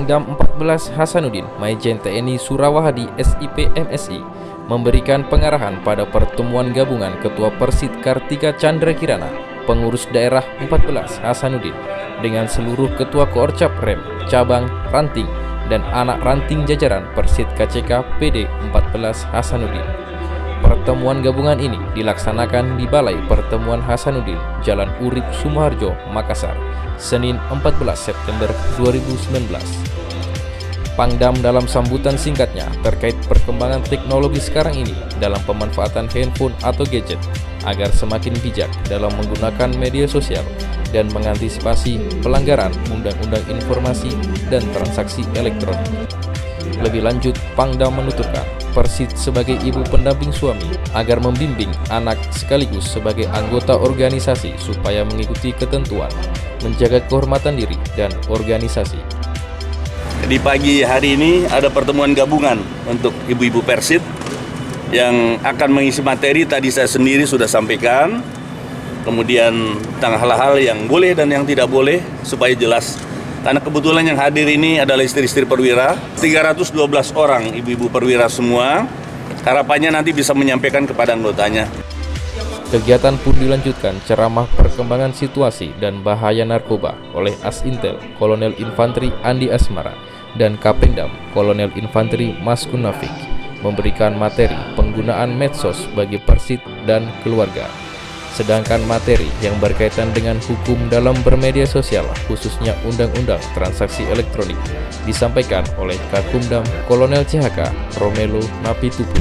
Pangdam 14 Hasanuddin Maijen TNI Surawahadi SIP MSI memberikan pengarahan pada pertemuan gabungan Ketua Persid Kartika Chandra Kirana, Pengurus Daerah 14 Hasanuddin, dengan seluruh Ketua Koorcap Rem, Cabang, Ranting, dan anak ranting jajaran Persid KCK PD 14 Hasanuddin. Pertemuan gabungan ini dilaksanakan di Balai Pertemuan Hasanuddin, Jalan Urip Sumoharjo, Makassar, Senin 14 September 2019. Pangdam dalam sambutan singkatnya terkait perkembangan teknologi sekarang ini dalam pemanfaatan handphone atau gadget agar semakin bijak dalam menggunakan media sosial dan mengantisipasi pelanggaran Undang-Undang Informasi dan Transaksi Elektronik. Lebih lanjut, Pangdam menuturkan Persid sebagai ibu pendamping suami agar membimbing anak sekaligus sebagai anggota organisasi supaya mengikuti ketentuan, menjaga kehormatan diri dan organisasi. Di pagi hari ini ada pertemuan gabungan untuk ibu-ibu Persid yang akan mengisi materi. Tadi saya sendiri sudah sampaikan, kemudian tentang hal-hal yang boleh dan yang tidak boleh supaya jelas. Karena kebetulan yang hadir ini adalah istri-istri perwira, 312 orang ibu-ibu perwira semua. Harapannya nanti bisa menyampaikan kepada anggotanya. Kegiatan pun dilanjutkan ceramah perkembangan situasi dan bahaya narkoba oleh Asintel Kolonel Infanteri Andi Asmara dan Kapendam Kolonel Infanteri Mas Kunafik, memberikan materi penggunaan medsos bagi Persid dan keluarga. Sedangkan materi yang berkaitan dengan hukum dalam bermedia sosial, khususnya Undang-Undang Transaksi Elektronik, disampaikan oleh Kakumdam Kolonel CHK Romelo Napitupu.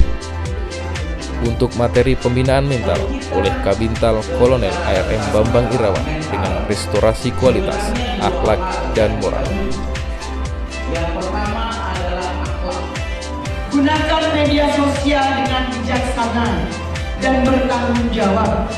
Untuk materi pembinaan mental oleh Kabintal Kolonel ARM Bambang Irawan dengan restorasi kualitas, akhlak, dan moral. Yang pertama adalah akhlak. Gunakan media sosial dengan bijaksana dan bertanggung jawab.